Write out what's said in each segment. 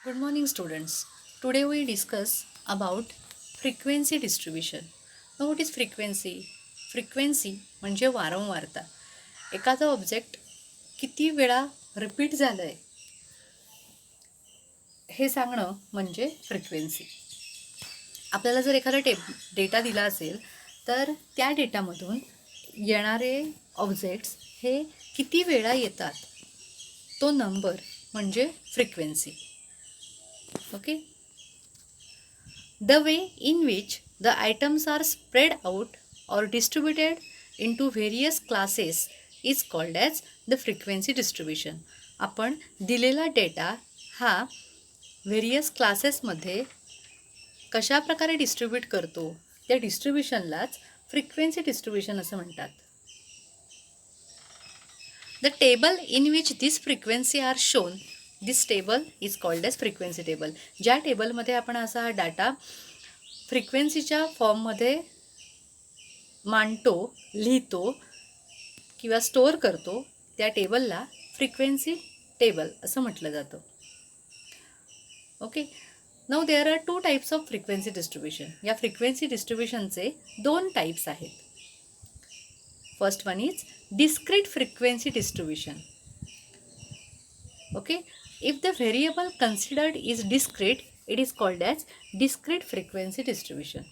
Good morning, students. Today we discuss about frequency distribution. Now, what is frequency? Frequency म्हणजे वारंवारता. एखादं object किती वेळा रिपीट झालं आहे हे सांगणं म्हणजे फ्रिक्वेन्सी. आपल्याला जर एखादा डेटा दिला असेल तर त्या डेटामधून येणारे ऑब्जेक्ट्स हे किती वेळा येतात तो नंबर म्हणजे frequency. Okay. The way in which the items are spread out or distributed into various classes is called as the frequency distribution. आपण दिलेला डेटा हा व्हेरियस क्लासेसमध्ये कशा प्रकारे डिस्ट्रीब्यूट करतो त्या डिस्ट्रीब्युशनलाच फ्रिक्वेन्सी डिस्ट्रीब्युशन असं म्हणतात. The table in which these frequency are shown, this table is called as frequency table. ज्या टेबलमध्ये आपण असा हा डाटा फ्रिक्वेन्सीच्या फॉर्ममध्ये मांडतो, लिहितो किंवा स्टोअर करतो त्या टेबलला फ्रिक्वेन्सी टेबल असं म्हटलं जातं. Okay. Now there are 2 types of frequency distribution. या फ्रिक्वेन्सी डिस्ट्रीब्युशनचे 2 टाईप्स आहेत. First one is discrete frequency distribution. Okay, if the variable considered is discrete, it is called as discrete frequency distribution.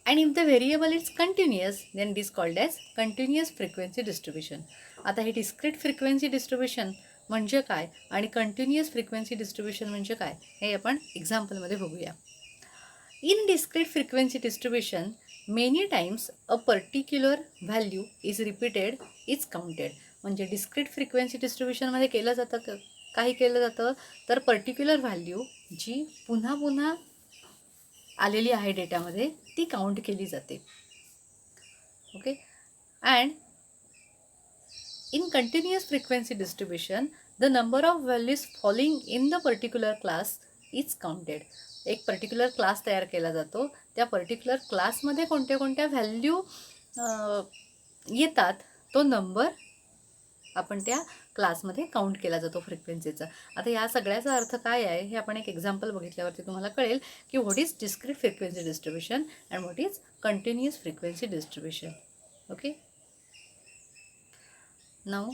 And if the variable is continuous, then it is called as continuous frequency distribution. आता हे discrete frequency distribution म्हणजे काय आणि continuous frequency distribution म्हणजे काय हे आपण एक्झाम्पलमध्ये बघूया. In discrete frequency distribution, many times a particular value is repeated, is counted. म्हणजे डिस्क्रीट फ्रिक्वेन्सी डिस्ट्रीब्युशनमध्ये केलं जातं काही केलं जातं तर पर्टिक्युलर व्हॅल्यू जी पुन्हा पुन्हा आलेली आहे डेटामध्ये ती काउंट केली जाते. Okay. And in continuous frequency distribution the number of values following in the particular class is counted. एक पर्टिक्युलर क्लास तयार केला जातो. त्या पर्टिक्युलर क्लासमध्ये कोणत्या कोणत्या व्हॅल्यू येतात तो नंबर आपण त्या क्लासमध्ये काउंट केला जातो फ्रिक्वेन्सीचा. आता या सगळ्याचा अर्थ काय आहे हे आपण एक एक्झाम्पल बघितल्यावरती तुम्हाला कळेल की what is discrete frequency distribution and what is continuous frequency distribution. Okay. Now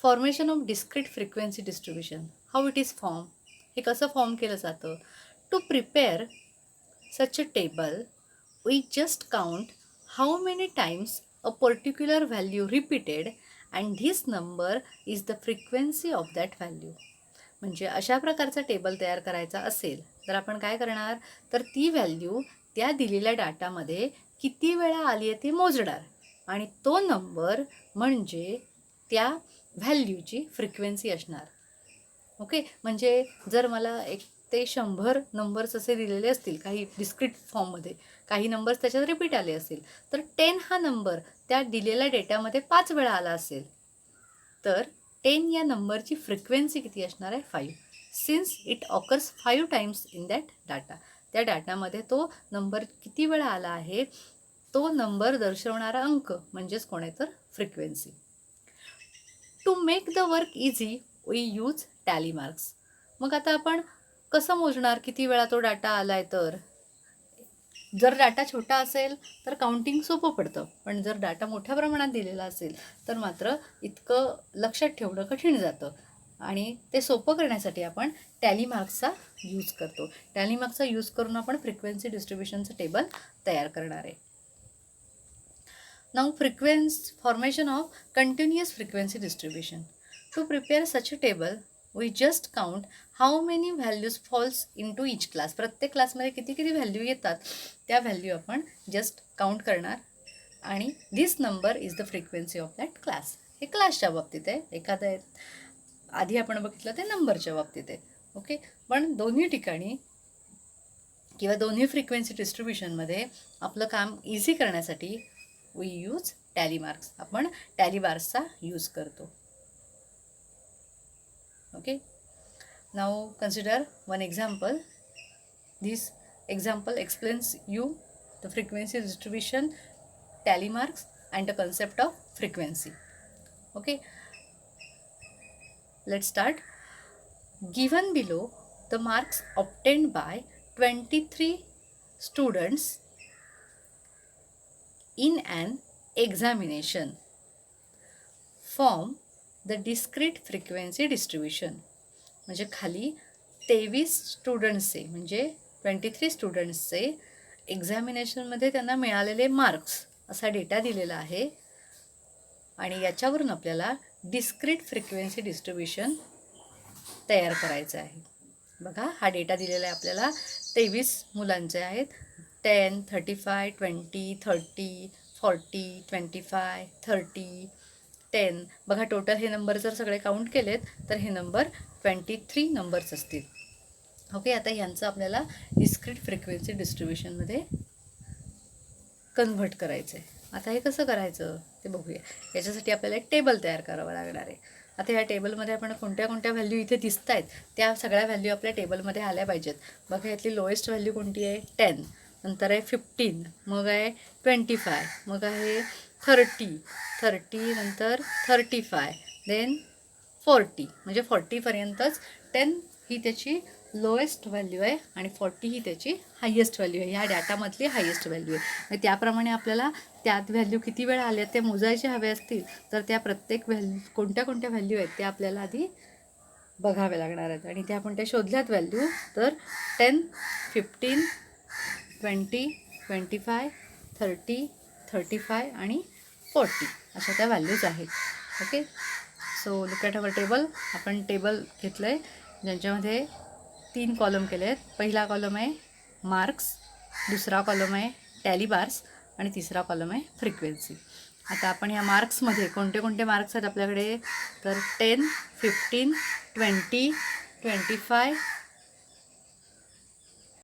formation of discrete frequency distribution. How it is form. हे कसं फॉर्म केलं जातं. To prepare such a table we just count how many times a particular value repeated and this number is the frequency of that value. म्हणजे अशा प्रकारचा table तयार करायचा असेल तर आपण काय करणार तर ती व्हॅल्यू त्या दिलेल्या डाटामध्ये किती वेळा आली आहे ते मोजणार आणि तो नंबर म्हणजे त्या व्हॅल्यूची फ्रिक्वेन्सी असणार. ओके. म्हणजे जर मला 1 ते 100 नंबर्स असे दिलेले असतील काही डिस्क्रीट फॉर्ममध्ये काही नंबर्स त्याच्यात रिपीट आले असेल तर 10 हा नंबर त्या दिलेल्या डेटामध्ये 5 वेळा आला असेल तर 10 या नंबरची फ्रिक्वेन्सी किती असणार आहे 5. Since it occurs 5 times in that data. त्या डाटामध्ये तो नंबर किती वेळा आला आहे तो नंबर दर्शवणारा अंक म्हणजेच कोण आहे तर frequency. To make the work easy we use tally marks. मग आता आपण कसं मोजणार किती वेळा तो डाटा आला आहे तर जर डाटा छोटा असेल तर काउंटिंग सोपं पडतं पण जर डाटा मोठ्या प्रमाणात दिलेला असेल तर मात्र इतकं लक्षात ठेवणं कठीण जातं आणि ते सोपं करण्यासाठी आपण टॅली मार्क्सचा यूज करतो. टॅली मार्क्सचा यूज करून आपण फ्रिक्वेन्सी डिस्ट्रीब्युशनचं टेबल तयार करणार आहे. Now formation of continuous frequency distribution. To prepare such a table, we just count how many values falls into each class. प्रत्येक क्लासमध्ये किती किती व्हॅल्यू येतात त्या व्हॅल्यू आपण जस्ट काउंट करणार आणि this number is the frequency of that class. हे क्लासच्या बाबतीत आहे. एखाद्या आधी आपण बघितलं ते नंबरच्या बाबतीत आहे. ओके. पण दोन्ही ठिकाणी किंवा दोन्ही फ्रिक्वेन्सी डिस्ट्रीब्युशनमध्ये आपलं काम इझी करण्यासाठी वी यूज टॅली मार्क्स. आपण टॅली बार्सचा यूज करतो. Okay. Now consider one example. This example explains you the frequency distribution, tally marks and the concept of frequency. Okay. Let's start. Given below the marks obtained by 23 students in an examination. Form the discrete frequency distribution. म्हणजे खाली 23 स्टुडंट्सचे म्हणजे 23 स्टुडंट्सचे एक्झामिनेशनमध्ये त्यांना मिळालेले marks असा data दिलेला आहे आणि याच्यावरून आपल्याला डिस्क्रीट फ्रिक्वेन्सी डिस्ट्रीब्युशन तयार करायचं आहे. बघा हा डेटा दिलेला आहे आपल्याला 23 मुलांचे आहेत. 10, 35, 20, 30, 40, 25, 30, 10. बघा टोटल हे नंबर जर सगळे काउंट केलेत तर हे नंबर 23 नंबर्स असतील. ओके, आता ह्यांचं आपल्याला डिस्क्रीट फ्रिक्वेन्सी डिस्ट्रीब्युशनमध्ये कन्व्हर्ट करायचं आहे. आता हे कसं करायचं ते बघूया. याच्यासाठी आपल्याला एक टेबल तयार करावं लागणार आहे. आता ह्या टेबलमध्ये आपण कोणत्या कोणत्या व्हॅल्यू इथे दिसत आहेत त्या सगळ्या व्हॅल्यू आपल्या टेबलमध्ये आल्या पाहिजेत. बघा यातली लोएस्ट व्हॅल्यू कोणती आहे 10, नंतर आहे 15, मग आहे 25, मग आहे 30, नंतर 35, देन 40, म्हणजे 40पर्यंतच 10 ही त्याची लोएस्ट व्हॅल्यू आहे आणि 40 ही त्याची हायेस्ट व्हॅल्यू आहे. ह्या डाटामधली हायेस्ट व्हॅल्यू आहे. त्याप्रमाणे आपल्याला त्यात व्हॅल्यू किती वेळा आल्या ते मोजायचे हवे असतील तर त्या प्रत्येक व्हॅल्यू कोणत्या कोणत्या व्हॅल्यू आहेत त्या आपल्याला आधी बघाव्या लागणार आहेत आणि त्या आपण त्या शोधल्यात व्हॅल्यू तर 10, 15, 20, 25, 30, 35 आणि 40 अशा त्या व्हॅल्यूज आहेत. Okay, so look at our table. आपण टेबल घेतलं आहे ज्यांच्यामध्ये 3 कॉलम केले आहेत. पहिला कॉलम आहे मार्क्स, दुसरा कॉलम आहे टॅली बार्स आणि तिसरा कॉलम आहे फ्रिक्वेन्सी. आता आपण या मार्क्समध्ये कोणते कोणते मार्क्स आहेत आपल्याकडे तर 10, 15, 20, 25,